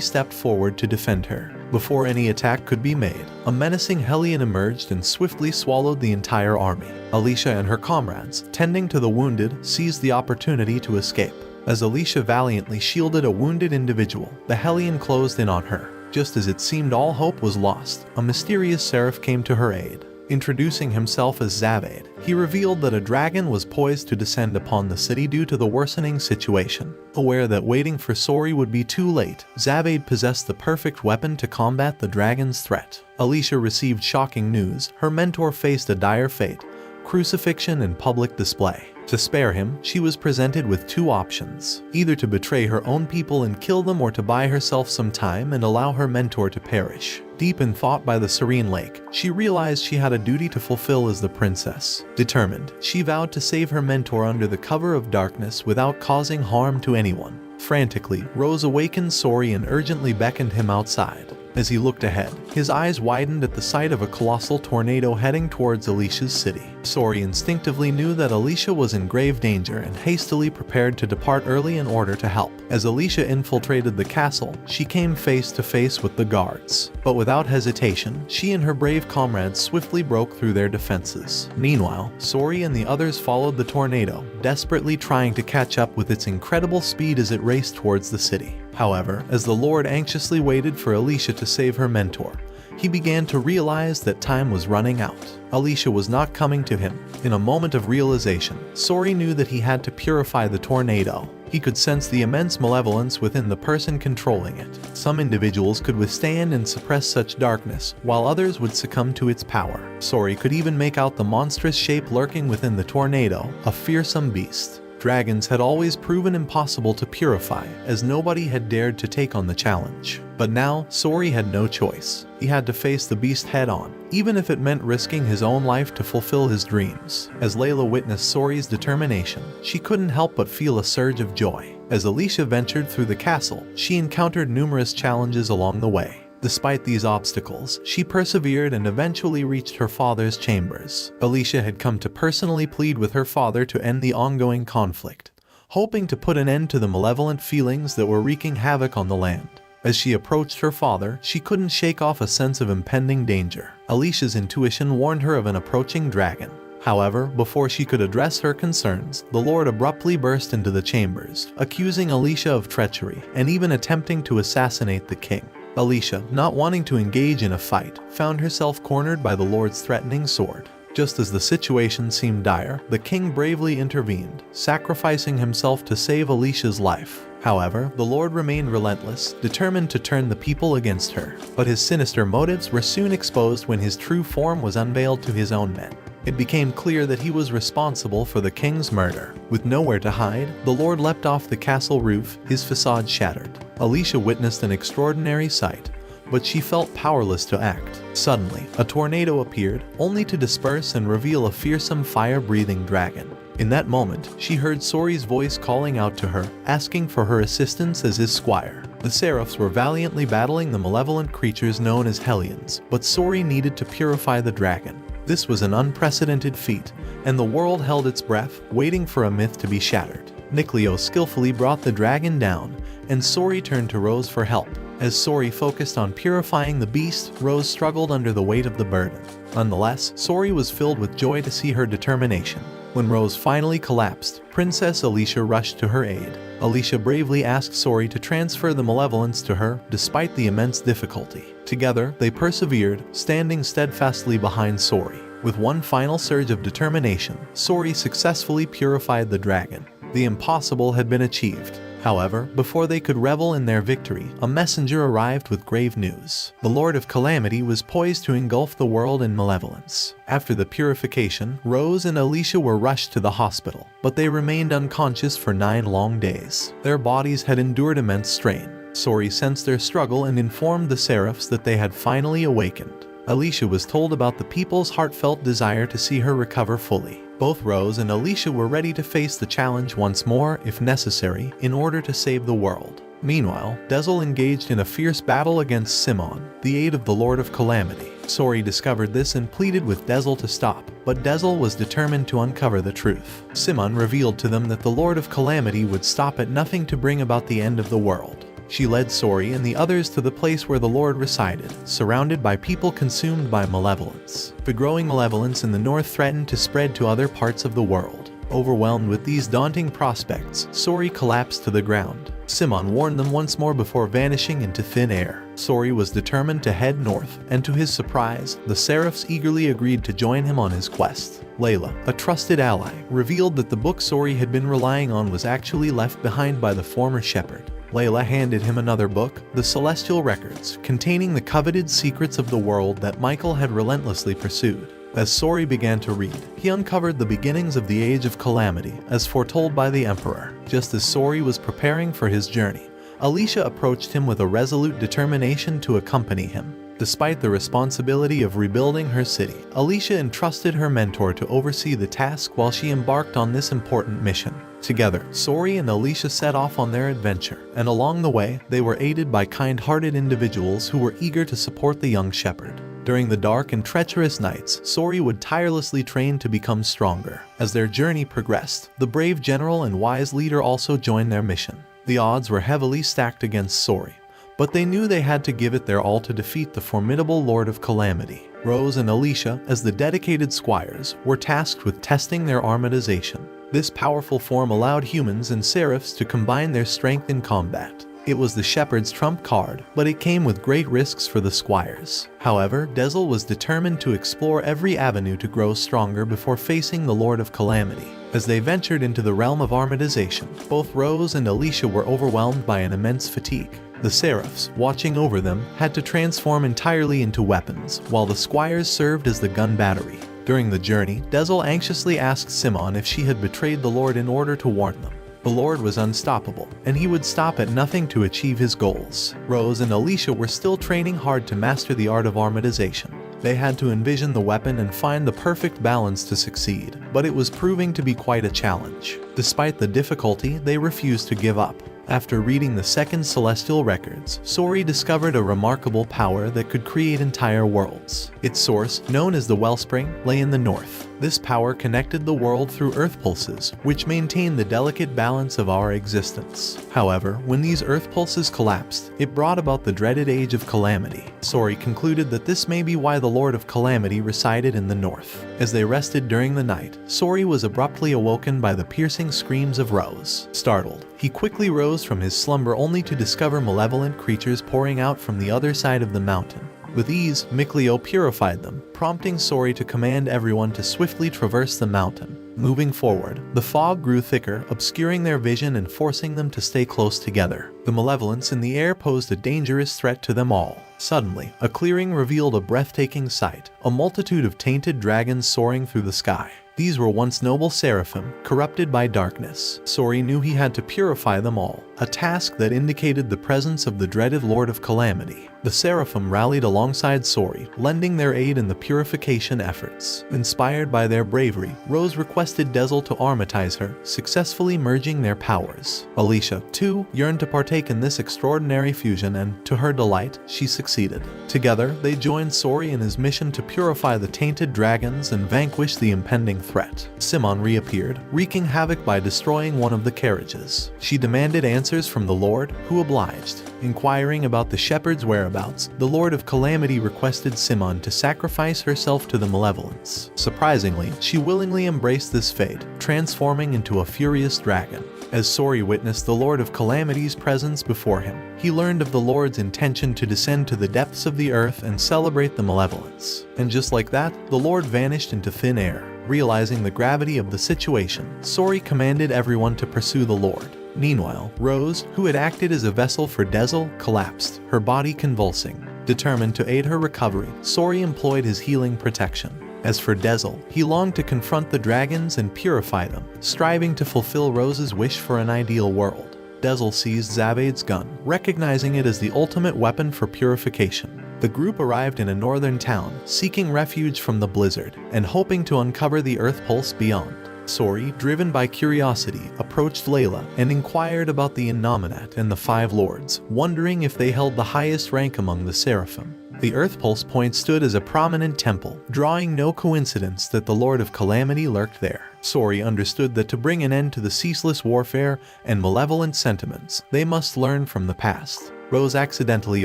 stepped forward to defend her. Before any attack could be made, a menacing Hellion emerged and swiftly swallowed the entire army. Alicia and her comrades, tending to the wounded, seized the opportunity to escape. As Alicia valiantly shielded a wounded individual, the Hellion closed in on her. Just as it seemed all hope was lost, a mysterious seraph came to her aid. Introducing himself as Zavade, he revealed that a dragon was poised to descend upon the city due to the worsening situation. Aware that waiting for Sorey would be too late, Zavade possessed the perfect weapon to combat the dragon's threat. Alicia received shocking news. Her mentor faced a dire fate: crucifixion and public display. To spare him, she was presented with two options: either to betray her own people and kill them, or to buy herself some time and allow her mentor to perish. Deep in thought by the serene lake, she realized she had a duty to fulfill as the princess. Determined, she vowed to save her mentor under the cover of darkness without causing harm to anyone. Frantically, Rose awakened Sorey and urgently beckoned him outside. As he looked ahead, his eyes widened at the sight of a colossal tornado heading towards Alicia's city. Sorey instinctively knew that Alicia was in grave danger and hastily prepared to depart early in order to help. As Alicia infiltrated the castle, she came face to face with the guards. But without hesitation, she and her brave comrades swiftly broke through their defenses. Meanwhile, Sorey and the others followed the tornado, desperately trying to catch up with its incredible speed as it raced towards the city. However, as the Lord anxiously waited for Alicia to save her mentor, he began to realize that time was running out. Alicia was not coming to him. In a moment of realization, Sorey knew that he had to purify the tornado. He could sense the immense malevolence within the person controlling it. Some individuals could withstand and suppress such darkness, while others would succumb to its power. Sorey could even make out the monstrous shape lurking within the tornado, a fearsome beast. Dragons had always proven impossible to purify, as nobody had dared to take on the challenge. But now, Sorey had no choice. He had to face the beast head-on, even if it meant risking his own life to fulfill his dreams. As Layla witnessed Sorey's determination, she couldn't help but feel a surge of joy. As Alicia ventured through the castle, she encountered numerous challenges along the way. Despite these obstacles, she persevered and eventually reached her father's chambers. Alicia had come to personally plead with her father to end the ongoing conflict, hoping to put an end to the malevolent feelings that were wreaking havoc on the land. As she approached her father, she couldn't shake off a sense of impending danger. Alicia's intuition warned her of an approaching dragon. However, before she could address her concerns, the Lord abruptly burst into the chambers, accusing Alicia of treachery and even attempting to assassinate the king. Alicia, not wanting to engage in a fight, found herself cornered by the Lord's threatening sword. Just as the situation seemed dire, the king bravely intervened, sacrificing himself to save Alicia's life. However, the Lord remained relentless, determined to turn the people against her. But his sinister motives were soon exposed when his true form was unveiled to his own men. It became clear that he was responsible for the king's murder. With nowhere to hide, the Lord leapt off the castle roof, his facade shattered. Alicia witnessed an extraordinary sight, but she felt powerless to act. Suddenly, a tornado appeared, only to disperse and reveal a fearsome fire-breathing dragon. In that moment, she heard Sorey's voice calling out to her, asking for her assistance as his squire. The Seraphs were valiantly battling the malevolent creatures known as Hellions, but Sorey needed to purify the dragon. This was an unprecedented feat, and the world held its breath, waiting for a myth to be shattered. Nicleo skillfully brought the dragon down, and Sorey turned to Rose for help. As Sorey focused on purifying the beast, Rose struggled under the weight of the burden. Nonetheless, Sorey was filled with joy to see her determination. When Rose finally collapsed, Princess Alicia rushed to her aid. Alicia bravely asked Sorey to transfer the malevolence to her, despite the immense difficulty. Together, they persevered, standing steadfastly behind Sorey. With one final surge of determination, Sorey successfully purified the dragon. The impossible had been achieved. However, before they could revel in their victory, a messenger arrived with grave news. The Lord of Calamity was poised to engulf the world in malevolence. After the purification, Rose and Alicia were rushed to the hospital, but they remained unconscious for 9 long days. Their bodies had endured immense strain. Sorey sensed their struggle and informed the Seraphs that they had finally awakened. Alicia was told about the people's heartfelt desire to see her recover fully. Both Rose and Alicia were ready to face the challenge once more, if necessary, in order to save the world. Meanwhile, Dezel engaged in a fierce battle against Simon, the aid of the Lord of Calamity. Sorey discovered this and pleaded with Dezel to stop, but Dezel was determined to uncover the truth. Simon revealed to them that the Lord of Calamity would stop at nothing to bring about the end of the world. She led Sorey and the others to the place where the Lord resided, surrounded by people consumed by malevolence. The growing malevolence in the north threatened to spread to other parts of the world. Overwhelmed with these daunting prospects, Sorey collapsed to the ground. Simon warned them once more before vanishing into thin air. Sorey was determined to head north, and to his surprise, the Seraphs eagerly agreed to join him on his quest. Layla, a trusted ally, revealed that the book Sorey had been relying on was actually left behind by the former shepherd. Layla handed him another book, the Celestial Records, containing the coveted secrets of the world that Michael had relentlessly pursued. As Sorey began to read, he uncovered the beginnings of the Age of Calamity, as foretold by the Emperor. Just as Sorey was preparing for his journey, Alicia approached him with a resolute determination to accompany him. Despite the responsibility of rebuilding her city, Alicia entrusted her mentor to oversee the task while she embarked on this important mission. Together, Sorey and Alicia set off on their adventure, and along the way, they were aided by kind-hearted individuals who were eager to support the young shepherd. During the dark and treacherous nights, Sorey would tirelessly train to become stronger. As their journey progressed, the brave general and wise leader also joined their mission. The odds were heavily stacked against Sorey, but they knew they had to give it their all to defeat the formidable Lord of Calamity. Rose and Alicia, as the dedicated squires, were tasked with testing their armatization. This powerful form allowed humans and seraphs to combine their strength in combat. It was the shepherd's trump card, but it came with great risks for the squires. However, Dezel was determined to explore every avenue to grow stronger before facing the Lord of Calamity. As they ventured into the realm of armatization, both Rose and Alicia were overwhelmed by an immense fatigue. The seraphs, watching over them, had to transform entirely into weapons, while the squires served as the gun battery. During the journey, Dezel anxiously asked Simon if she had betrayed the Lord in order to warn them. The Lord was unstoppable, and he would stop at nothing to achieve his goals. Rose and Alicia were still training hard to master the art of armatization. They had to envision the weapon and find the perfect balance to succeed, but it was proving to be quite a challenge. Despite the difficulty, they refused to give up. After reading the second celestial records, Sorey discovered a remarkable power that could create entire worlds. Its source, known as the Wellspring, lay in the north. This power connected the world through earth pulses, which maintained the delicate balance of our existence. However, when these earth pulses collapsed, it brought about the dreaded Age of Calamity. Sorey concluded that this may be why the Lord of Calamity resided in the north. As they rested during the night, Sorey was abruptly awoken by the piercing screams of Rose. Startled, he quickly rose from his slumber only to discover malevolent creatures pouring out from the other side of the mountain. With ease, Mikleo purified them, prompting Sorey to command everyone to swiftly traverse the mountain. Moving forward, the fog grew thicker, obscuring their vision and forcing them to stay close together. The malevolence in the air posed a dangerous threat to them all. Suddenly, a clearing revealed a breathtaking sight, a multitude of tainted dragons soaring through the sky. These were once noble seraphim, corrupted by darkness. Sorey knew he had to purify them all, a task that indicated the presence of the dreaded Lord of Calamity. The seraphim rallied alongside Sorey, lending their aid in the purification efforts. Inspired by their bravery, Rose requested Dezel to armatize her, successfully merging their powers. Alicia, too, yearned to partake in this extraordinary fusion and, to her delight, she succeeded. Together, they joined Sorey in his mission to purify the tainted dragons and vanquish the impending threat. Simon reappeared, wreaking havoc by destroying one of the carriages. She demanded answers from the Lord, who obliged. Inquiring about the shepherd's whereabouts, the Lord of Calamity requested Simon to sacrifice herself to the malevolence. Surprisingly, she willingly embraced this fate, transforming into a furious dragon. As Sorey witnessed the Lord of Calamity's presence before him, he learned of the Lord's intention to descend to the depths of the earth and celebrate the malevolence. And just like that, the Lord vanished into thin air. Realizing the gravity of the situation, Sorey commanded everyone to pursue the Lord. Meanwhile, Rose, who had acted as a vessel for Dezel, collapsed, her body convulsing. Determined to aid her recovery, Sorey employed his healing protection. As for Dezel, he longed to confront the dragons and purify them, striving to fulfill Rose's wish for an ideal world. Dezel seized Zabade's gun, recognizing it as the ultimate weapon for purification. The group arrived in a northern town, seeking refuge from the blizzard, and hoping to uncover the earth pulse beyond. Sorey, driven by curiosity, approached Layla and inquired about the Innominate and the Five Lords, wondering if they held the highest rank among the seraphim. The Earth Pulse Point stood as a prominent temple, drawing no coincidence that the Lord of Calamity lurked there. Sorey understood that to bring an end to the ceaseless warfare and malevolent sentiments, they must learn from the past. Rose accidentally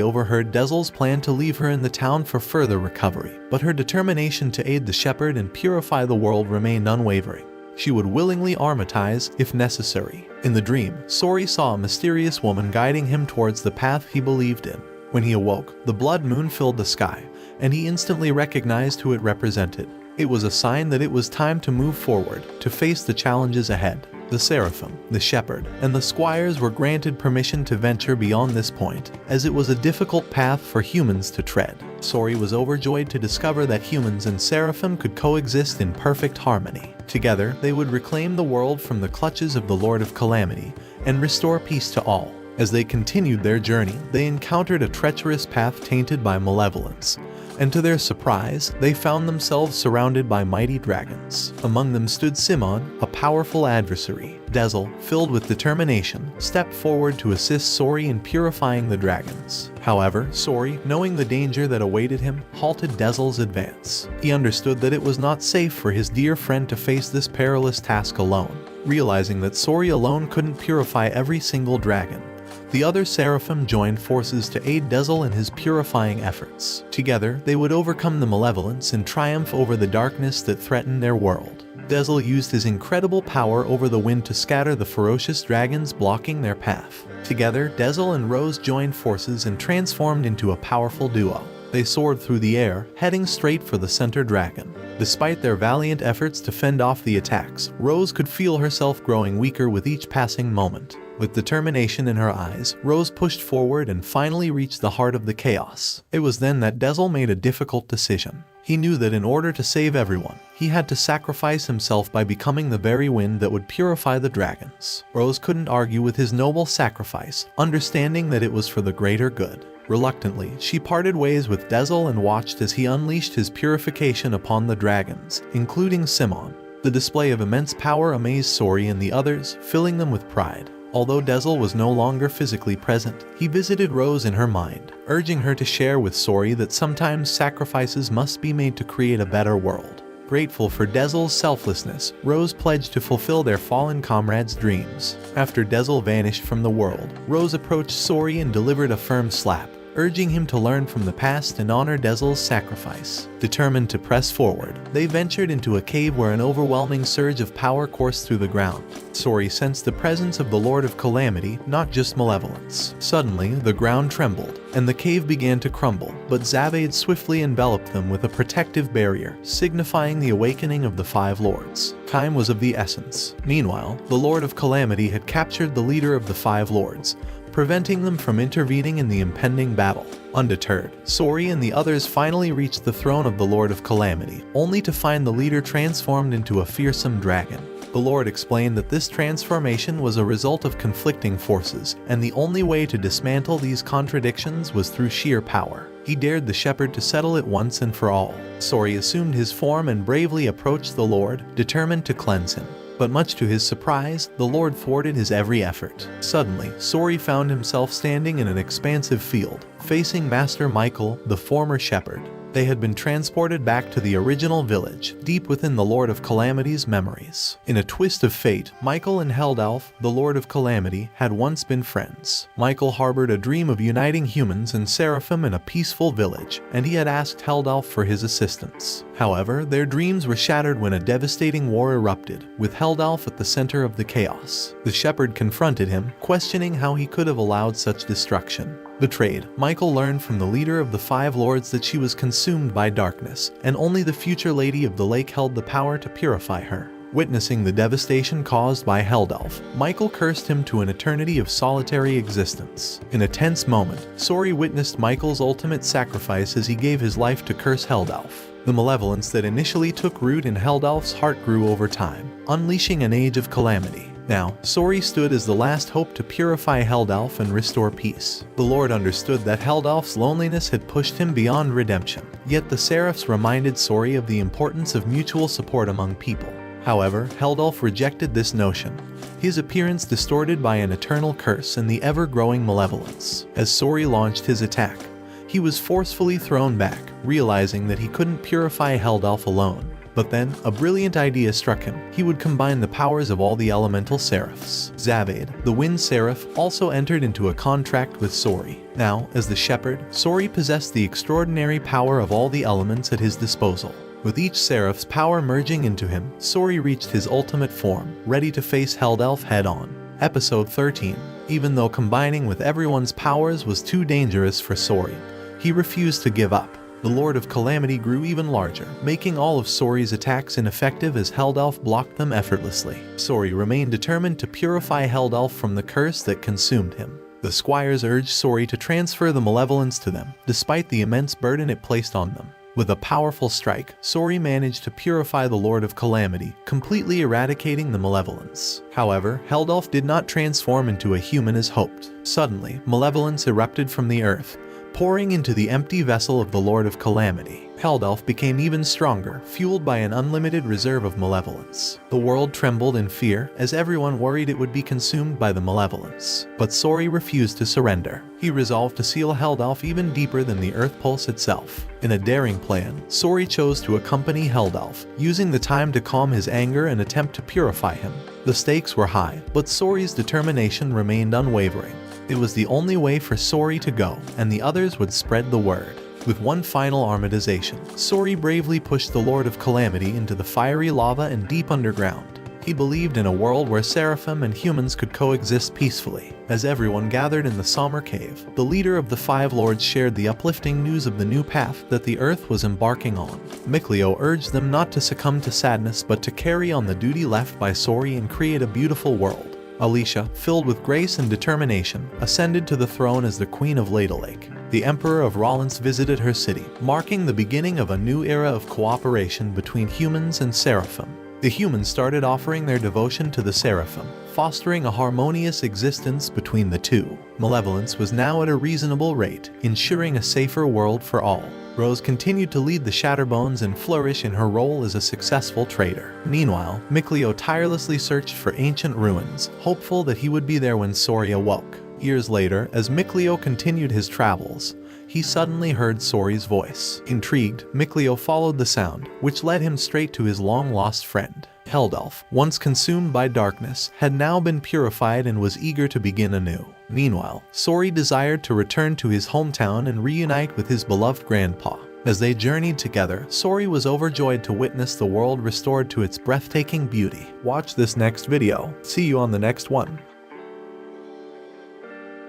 overheard Dezel's plan to leave her in the town for further recovery, but her determination to aid the shepherd and purify the world remained unwavering. She would willingly armatize if necessary. In the dream, Sorey saw a mysterious woman guiding him towards the path he believed in. When he awoke, the blood moon filled the sky, and he instantly recognized who it represented. It was a sign that it was time to move forward, to face the challenges ahead. The seraphim, the shepherd, and the squires were granted permission to venture beyond this point, as it was a difficult path for humans to tread. Sorey was overjoyed to discover that humans and seraphim could coexist in perfect harmony. Together, they would reclaim the world from the clutches of the Lord of Calamity and restore peace to all. As they continued their journey, they encountered a treacherous path tainted by malevolence, and to their surprise, they found themselves surrounded by mighty dragons. Among them stood Simon, a powerful adversary. Dezel, filled with determination, stepped forward to assist Sorey in purifying the dragons. However, Sorey, knowing the danger that awaited him, halted Dezel's advance. He understood that it was not safe for his dear friend to face this perilous task alone. Realizing that Sorey alone couldn't purify every single dragon, the other seraphim joined forces to aid Dezel in his purifying efforts. Together, they would overcome the malevolence and triumph over the darkness that threatened their world. Dezel used his incredible power over the wind to scatter the ferocious dragons blocking their path. Together, Dezel and Rose joined forces and transformed into a powerful duo. They soared through the air, heading straight for the center dragon. Despite their valiant efforts to fend off the attacks, Rose could feel herself growing weaker with each passing moment. With determination in her eyes, Rose pushed forward and finally reached the heart of the chaos. It was then that Dezel made a difficult decision. He knew that in order to save everyone, he had to sacrifice himself by becoming the very wind that would purify the dragons. Rose couldn't argue with his noble sacrifice, understanding that it was for the greater good. Reluctantly, she parted ways with Dezel and watched as he unleashed his purification upon the dragons, including Simon. The display of immense power amazed Sorey and the others, filling them with pride. Although Dezel was no longer physically present, he visited Rose in her mind, urging her to share with Sorey that sometimes sacrifices must be made to create a better world. Grateful for Dezel's selflessness, Rose pledged to fulfill their fallen comrade's dreams. After Dezel vanished from the world, Rose approached Sorey and delivered a firm slap, urging him to learn from the past and honor Dezel's sacrifice. Determined to press forward, they ventured into a cave where an overwhelming surge of power coursed through the ground. Sorey sensed the presence of the Lord of Calamity, not just malevolence. Suddenly, the ground trembled, and the cave began to crumble, but Zavade swiftly enveloped them with a protective barrier, signifying the awakening of the Five Lords. Time was of the essence. Meanwhile, the Lord of Calamity had captured the leader of the Five Lords, preventing them from intervening in the impending battle. Undeterred, Sorey and the others finally reached the throne of the Lord of Calamity, only to find the leader transformed into a fearsome dragon. The Lord explained that this transformation was a result of conflicting forces, and the only way to dismantle these contradictions was through sheer power. He dared the shepherd to settle it once and for all. Sorey assumed his form and bravely approached the Lord, determined to cleanse him. But much to his surprise, the Lord thwarted his every effort. Suddenly, Sorey found himself standing in an expansive field, facing Master Michael, the former shepherd. They had been transported back to the original village, deep within the Lord of Calamity's memories. In a twist of fate, Michael and Heldalf, the Lord of Calamity, had once been friends. Michael harbored a dream of uniting humans and seraphim in a peaceful village, and he had asked Heldalf for his assistance. However, their dreams were shattered when a devastating war erupted, with Heldalf at the center of the chaos. The shepherd confronted him, questioning how he could have allowed such destruction. Betrayed, Michael learned from the leader of the Five Lords that she was consumed by darkness, and only the future Lady of the Lake held the power to purify her. Witnessing the devastation caused by Heldalf, Michael cursed him to an eternity of solitary existence. In a tense moment, Sorey witnessed Michael's ultimate sacrifice as he gave his life to curse Heldalf. The malevolence that initially took root in Heldalf's heart grew over time, unleashing an age of calamity. Now, Sorey stood as the last hope to purify Heldalf and restore peace. The Lord understood that Heldalf's loneliness had pushed him beyond redemption, yet the Seraphs reminded Sorey of the importance of mutual support among people. However, Heldalf rejected this notion, his appearance distorted by an eternal curse and the ever-growing malevolence. As Sorey launched his attack, he was forcefully thrown back, realizing that he couldn't purify Heldalf alone. But then, a brilliant idea struck him. He would combine the powers of all the elemental seraphs. Zavade, the wind seraph, also entered into a contract with Sorey. Now, as the shepherd, Sorey possessed the extraordinary power of all the elements at his disposal. With each seraph's power merging into him, Sorey reached his ultimate form, ready to face Heldalf head-on. Episode 13. Even though combining with everyone's powers was too dangerous for Sorey, he refused to give up. The Lord of Calamity grew even larger, making all of Sorey's attacks ineffective as Heldalf blocked them effortlessly. Sorey remained determined to purify Heldalf from the curse that consumed him. The squires urged Sorey to transfer the malevolence to them, despite the immense burden it placed on them. With a powerful strike, Sorey managed to purify the Lord of Calamity, completely eradicating the malevolence. However, Heldalf did not transform into a human as hoped. Suddenly, malevolence erupted from the earth, pouring into the empty vessel of the Lord of Calamity. Heldalf became even stronger, fueled by an unlimited reserve of malevolence. The world trembled in fear, as everyone worried it would be consumed by the malevolence. But Sorey refused to surrender. He resolved to seal Heldalf even deeper than the Earth Pulse itself. In a daring plan, Sorey chose to accompany Heldalf, using the time to calm his anger and attempt to purify him. The stakes were high, but Sorey's determination remained unwavering. It was the only way for Sorey to go, and the others would spread the word. With one final armatization, Sorey bravely pushed the Lord of Calamity into the fiery lava and deep underground. He believed in a world where seraphim and humans could coexist peacefully. As everyone gathered in the Somber Cave, the leader of the Five Lords shared the uplifting news of the new path that the Earth was embarking on. Mikleo urged them not to succumb to sadness but to carry on the duty left by Sorey and create a beautiful world. Alicia, filled with grace and determination, ascended to the throne as the Queen of Lake. The Emperor of Rollins visited her city, marking the beginning of a new era of cooperation between humans and seraphim. The humans started offering their devotion to the seraphim, fostering a harmonious existence between the two. Malevolence was now at a reasonable rate, ensuring a safer world for all. Rose continued to lead the Shatterbones and flourish in her role as a successful trader. Meanwhile, Mikleo tirelessly searched for ancient ruins, hopeful that he would be there when Sorey awoke. Years later, as Mikleo continued his travels, he suddenly heard Sorey's voice. Intrigued, Mikleo followed the sound, which led him straight to his long-lost friend. Heldalf, once consumed by darkness, had now been purified and was eager to begin anew. Meanwhile, Sorey desired to return to his hometown and reunite with his beloved grandpa. As they journeyed together, Sorey was overjoyed to witness the world restored to its breathtaking beauty. Watch this next video. See you on the next one.